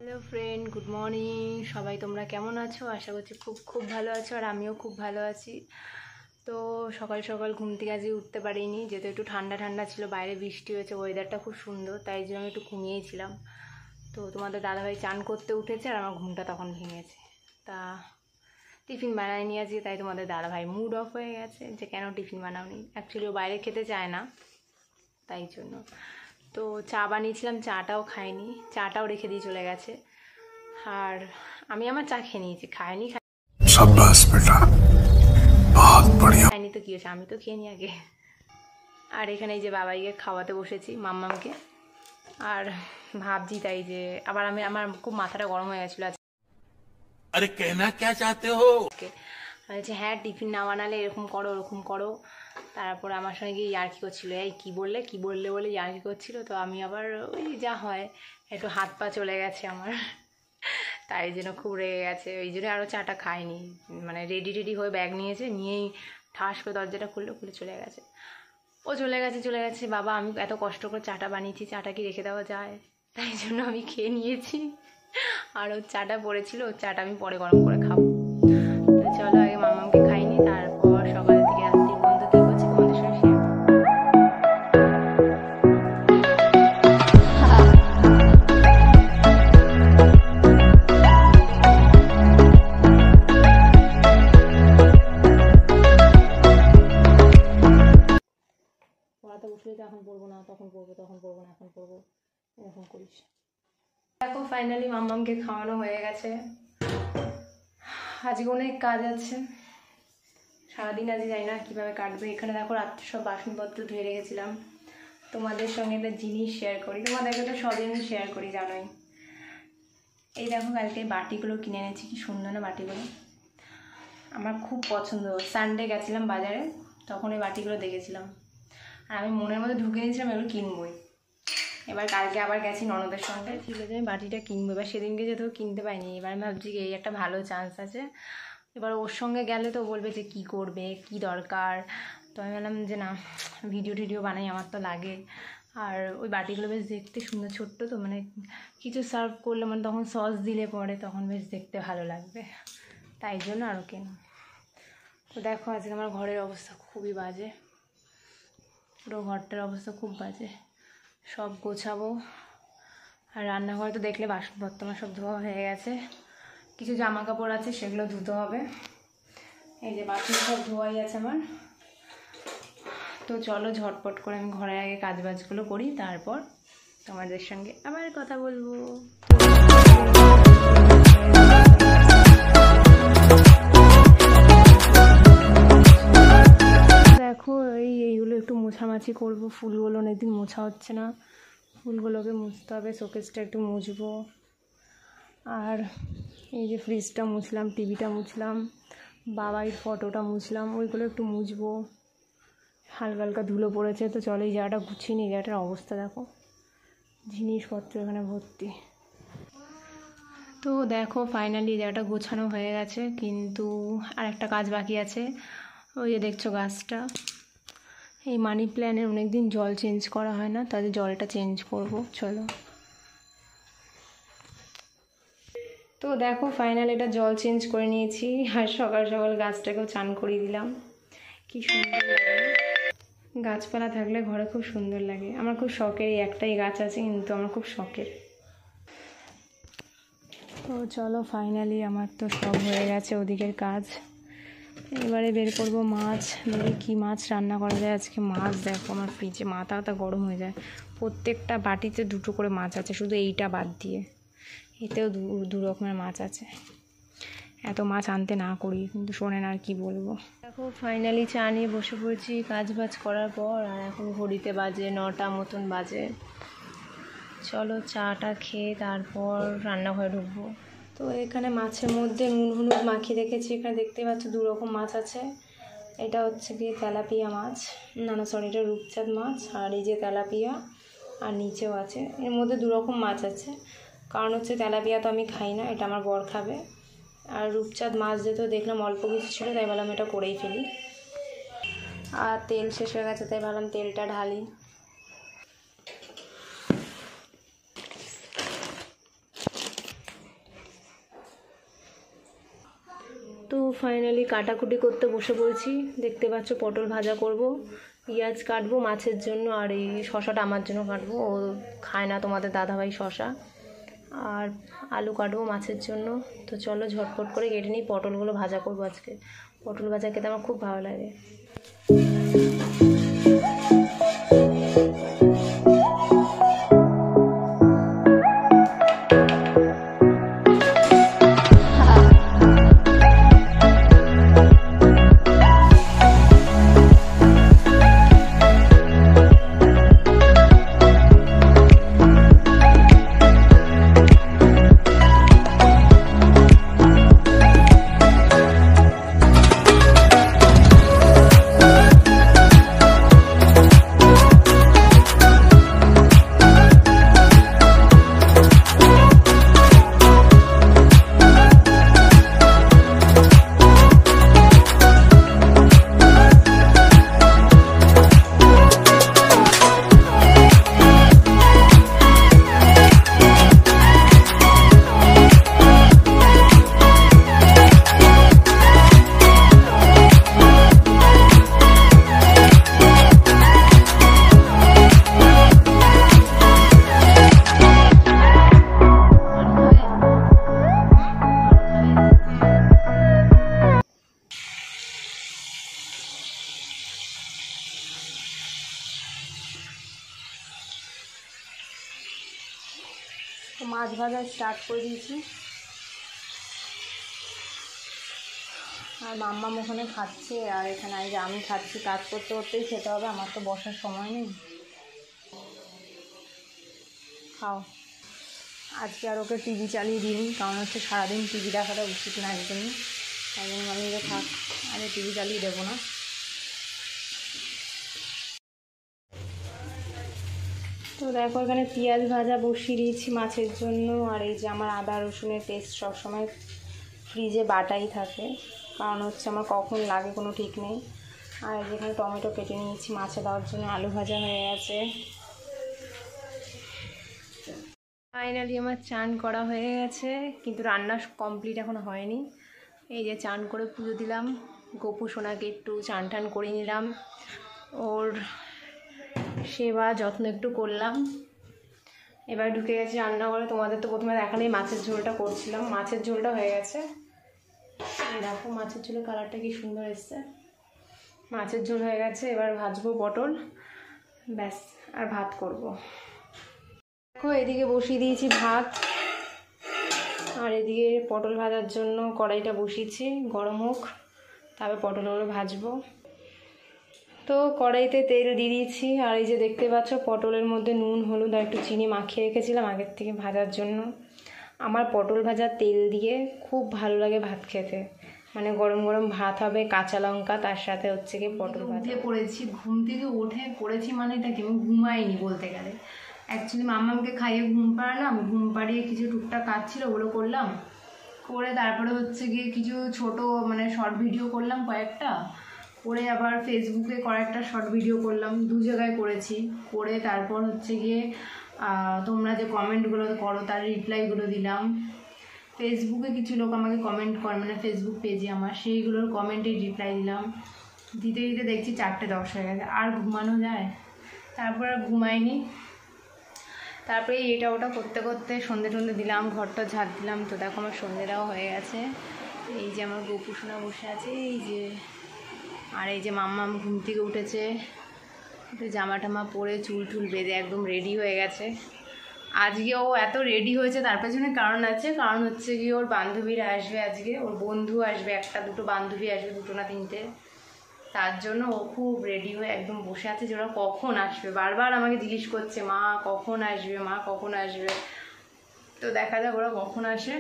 Hello friend, good morning. সবাই তোমরা কেমন আছো? আশা করছি খুব ভালো আছো, আর আমিও খুব ভালো আছি। তো সকাল সকাল ঘুম থেকে আজকে উঠতে পারিনি, যেহেতু একটু ঠান্ডা ঠান্ডা ছিল, বাইরে বৃষ্টি হয়েছে, ওয়েদারটা খুব সুন্দর, তাই জন্য আমি একটু ঘুমিয়েছিলাম। তো তোমাদের দাদাভাই চান করতে উঠেছে আর আমার ঘুমটা তখন ভেঙেছে। তা টিফিন বানায়নি আজকে, তাই তোমাদের দাদাভাই মুড অফ হয়ে গেছে যে কেন টিফিন বানাওনি। অ্যাকচুয়ালি ও বাইরে খেতে চায় না, তাই জন্য। তো চা বানিয়েছিলাম, চাটাও খাইনি, চাটাও রেখে দিয়ে চলে গেছে। আর আমি আমার চা খেয়ে নিয়েছি, খাইনি তো কি হয়েছে, আমি তো খেয়ে নি আগে। আর এখানে এই যে বাবাইকে খাওয়াতে বসেছি, মাম্মামকে। আর ভাবছি তাই যে আবার আমার খুব মাথাটা গরম হয়ে গেছিলো আজকে। আরে কেনা কে চাতে হো? বলছে হ্যাঁ, টিফিন না বানালে এরকম করো ওরকম করো। তারপর আমার সঙ্গে গিয়ে ইয়ার্কি করছিলো, এই কী বললে বলে ইয়ার্কি করছিল। তো আমি আবার ওই যা হয় একটু হাত পা চলে গেছে আমার, তাই জন্য খুব রেগে গেছে। ওই জন্য আরও চাটা খাইনি, মানে রেডি হয়ে ব্যাগ নিয়েছে, নিয়েই ঠাস করে দরজাটা খুলে চলে গেছে। ও চলে গেছে। বাবা, আমি এত কষ্ট করে চাটা বানিয়েছি, চাটা কি রেখে দেওয়া যায়? তাই জন্য আমি খেয়ে নিয়েছি। আর ওর চাটা পড়েছিল, ওর চাটা আমি পরে গরম করে খাবো। তো চলো আগে মামাকে খাইনি, তারপর সকাল থেকে রাত্রি পর্যন্ত কী করছি তোমাদের সঙ্গে শেয়ার। পড়াতে বসলে তো এখন পড়বো না, তখন পড়বো, এখন পড়বো, এরকম করিস। দেখো ফাইনালি মাম্মামকে খাওয়ানো হয়ে গেছে। আজকে অনেক কাজ আছে, সারাদিন আজকে জানি না কীভাবে কাটবে। এখানে দেখো রাত্রে সব বাসনপত্র ধুয়ে রেখেছিলাম। তোমাদের সঙ্গে একটা জিনিস শেয়ার করি, তোমাদেরকে তো সব জিনিস শেয়ার করি জানোই। এই দেখো কালকে বাটিগুলো কিনে এনেছি, কি সুন্দর না বাটিগুলো, আমার খুব পছন্দ। সানডে গেছিলাম বাজারে, তখন এই বাটিগুলো দেখেছিলাম, আর আমি মনের মধ্যে ঢুকে নিয়েছিলাম এগুলো কিনবই। এবার কালকে আবার গেছি ননদের সঙ্গে, ছিল যে আমি বাটিটা কিনবো। এবার সেদিনকে যেহেতু কিনতে পাইনি, এবার আমি ভাবছি এই একটা ভালো চান্স আছে, এবার ওর সঙ্গে গেলে তো বলবে যে কি করবে, কি দরকার। তো আমি বললাম যে না, ভিডিও বানাই, আমার তো লাগে। আর ওই বাটিগুলো বেশ দেখতে সুন্দর, ছোট্ট তো, মানে কিছু সার্ভ করলে, মানে তখন সস দিলে পরে তখন বেশ দেখতে ভালো লাগবে, তাই জন্য আরও কেন। তো দেখো আজকে আমার ঘরের অবস্থা খুবই বাজে, পুরো ঘরটার অবস্থা খুব বাজে। সব গোছাবো। আর রান্নাঘরে তো দেখলে বাসনপত্র আমার সব ধোয়া হয়ে গেছে, কিছু জামা কাপড় আছে সেগুলো ধুতে হবে। এই যে বাসন সব ধোয়াই আছে আমার। তো চলো ঝটপট করে আমি ঘরের আগে কাজবাজগুলো করি, তারপর তোমাদের সঙ্গে আবার কথা বলবো। দেখো এইগুলো একটু মোছামাছি করবো, ফুলগুলো অনেকদিন মোছা হচ্ছে না, ফুলগুলোকে মুছতে হবে। শোকেসটা একটু মুছবো। আর এই যে ফ্রিজটা মুছলাম, টিভিটা মুছলাম, বাবাইয়ের ফটোটা মুছলাম, ওইগুলো একটু মুছবো। হালকা হালকা ধুলো পড়েছে, তো চলো এই জায়গাটা গুছিয়ে নিই। জায়গাটার অবস্থা দেখো, জিনিসপত্র এখানে ভর্তি। তো দেখো ফাইনালি জায়গাটা গোছানো হয়ে গেছে, কিন্তু আর একটা কাজ বাকি আছে। ওই যে দেখছো গাছটা, এই মানি প্ল্যান্টের অনেক দিন জল চেঞ্জ করা হয় না, তাদের জলটা চেঞ্জ করব। চলো। তো দেখো ফাইনালি এটা জল চেঞ্জ করে নিয়েছি, আর সকাল সকাল গাছটাকেও চান করিয়ে দিলাম। কি সুন্দর লাগে, গাছপালা থাকলে ঘরে খুব সুন্দর লাগে। আমার খুব শখের, এই একটাই গাছ আছে কিন্তু আমার খুব শখের। তো চলো ফাইনালি আমার তো সব হয়ে গেছে ওদিকের কাজ। এবারে বের করব মাছ, দেখি কী মাছ রান্না করা যায় আজকে। মাছ দেখো আমার ফ্রিজে, মাথা গরম হয়ে যায়। প্রত্যেকটা বাটিতে দুটো করে মাছ আছে, শুধু এইটা বাদ দিয়ে। এতেও দু রকমের মাছ আছে। এত মাছ আনতে না করি, কিন্তু শোনেন আর কি বলবো। দেখো ফাইনালি চা নিয়ে বসে পড়েছি কাজ বাজ করার পর, আর এখন ঘড়িতে বাজে 9টা মতন বাজে। চলো চাটা খেয়ে তারপর রান্নাঘরে ঢুকবো। তো এখানে মাছের মধ্যে নুন হলুদ মাখিয়ে রেখেছি। এখানে দেখতে পাচ্ছ 2 রকম মাছ আছে। এটা হচ্ছে গিয়ে তেলাপিয়া মাছ, না সরি, এটা রূপচাঁদ মাছ। আর এই যে তেলাপিয়া, আর নিচেও আছে। এর মধ্যে 2 রকম মাছ আছে, কারণ হচ্ছে তেলাপিয়া তো আমি খাই না, এটা আমার বর খাবে। আর রূপচাঁদ মাছ যেহেতু দেখলাম অল্প কিছু ছিল, তাই ভাবলাম এটা করেই ফেলি। আর তেল শেষ হয়ে গেছে, তাই ভাবলাম তেলটা ঢালি। তো ফাইনালি কাটাকুটি করতে বসে পড়েছি। দেখতে পাচ্ছ পটল ভাজা করব, পেঁয়াজ কাটবো মাছের জন্য, আর এই শশাটা আমার জন্য কাটবো, ও খায় না তোমাদের দাদাভাই শশা, আর আলু কাটবো মাছের জন্য। তো চলো ঝটপট করে কেটে নিই, পটলগুলো ভাজা করবো আজকে। পটল ভাজা খেতে আমার খুব ভালো লাগে। তো মাছ ভাজা স্টার্ট করে দিয়েছি, আর মাম্মাম ওখানে খাচ্ছে, আর এখানে এই যে আমি খাচ্ছি। কাজ করতে করতেই খেতে হবে, আমার তো বসার সময় নেই। খাও। আজকে আর ওকে টিভি চালিয়ে দিইনি, কারণ হচ্ছে সারাদিন টিভি দেখাটা উচিত না একদমই। তাই জন্য আমি যে থাক, আরে টিভি চালিয়ে দেবো না। তো দেখো এখানে পেঁয়াজ ভাজা বসিয়ে দিয়েছি মাছের জন্য, আর এই যে আমার আদা রসুনের পেস্ট সবসময় ফ্রিজে বাটাই থাকে, কারণ হচ্ছে আমার কখন লাগে কোনো ঠিক নেই। আর যেখানে টমেটো কেটে নিয়েছি মাছে দেওয়ার জন্য, আলু ভাজা হয়ে গেছে। ফাইনালি আমার চান করা হয়ে গেছে, কিন্তু রান্না কমপ্লিট এখনো হয়নি। এই যে চান করে পুজো দিলাম, গপু সোনাকে একটু চান টান করে নিলাম, ওর সেবা যত্ন একটু করলাম। এবার ঢুকে গেছি রান্নাঘরে। তোমাদের তো প্রথমে দেখালেই মাছের ঝোলটা করছিলাম, মাছের ঝোলটা হয়ে গেছে। এই দেখো মাছের ঝোলের কালারটা কি সুন্দর এসছে। মাছের ঝোল হয়ে গেছে, এবার ভাজবো পটল, ব্যাস আর ভাত করব। দেখো এদিকে বসিয়ে দিয়েছি ভাত, আর এদিকে পটল ভাজার জন্য কড়াইটা বসিয়েছি, গরম হোক, তারপর পটলগুলো ভাজবো। তো কড়াইতে তেল দিয়ে দিয়েছি, আর এই যে দেখতে পাচ্ছ পটলের মধ্যে নুন হলুদ আর একটু চিনি মাখিয়ে রেখেছিলাম আগের থেকে ভাজার জন্য। আমার পটল ভাজা তেল দিয়ে খুব ভালো লাগে ভাত খেতে, মানে গরম গরম ভাত হবে, কাঁচা লঙ্কা, তার সাথে হচ্ছে কি পটল ভাজা। পড়েছি ঘুম থেকে উঠে পড়েছি, মানে এটা কি আমি ঘুমাইনি বলতে গেলে। অ্যাকচুয়ালি মাম্মামকে খাইয়ে ঘুম পাড়ালাম, ঘুম পাড়িয়ে কিছু টুকটাক কাজ ছিল ওগুলো করলাম, করে তারপরে হচ্ছে গিয়ে কিছু ছোট মানে শর্ট ভিডিও করলাম কয়েকটা, করে আবার ফেসবুকে কয়েকটা শর্ট ভিডিও করলাম, 2 জায়গায় করেছি। করে তারপর হচ্ছে গিয়ে তোমরা যে কমেন্টগুলো করো তার রিপ্লাইগুলো দিলাম। ফেসবুকে কিছু লোক আমাকে কমেন্ট করে, মানে ফেসবুক পেজে আমার, সেইগুলোর কমেন্টে রিপ্লাই দিলাম। দিতে দিতে দেখছি 4:10 হয়ে গেছে, আর ঘুমানো যায়? তারপর আর ঘুমাইনি। তারপরে এটা ওটা করতে করতে সন্ধে টন্ধে দিলাম, ঘরটা ঝাড় দিলাম। তো দেখো আমার সন্ধেটাও হয়ে গেছে। এই যে আমার গপু সোনা বসে আছে, এই যে, আর এই যে মাম্মাম ঘুম থেকে উঠেছে, জামা টামা পরে চুল টুল বেঁধে একদম রেডি হয়ে গেছে। আজকে ও এত রেডি হয়েছে তার পেছনে কারণ আছে, কারণ হচ্ছে কি ওর বান্ধবীরা আসবে আজকে, ওর বন্ধু আসবে, 1-2 বান্ধবী আসবে, 2 না 3টে। তার জন্য ও খুব রেডি হয়ে একদম বসে আছে যে ওরা কখন আসবে। বারবার আমাকে জিজ্ঞেস করছে, মা কখন আসবে, মা কখন আসবে। তো দেখা যাক ওরা কখন আসে।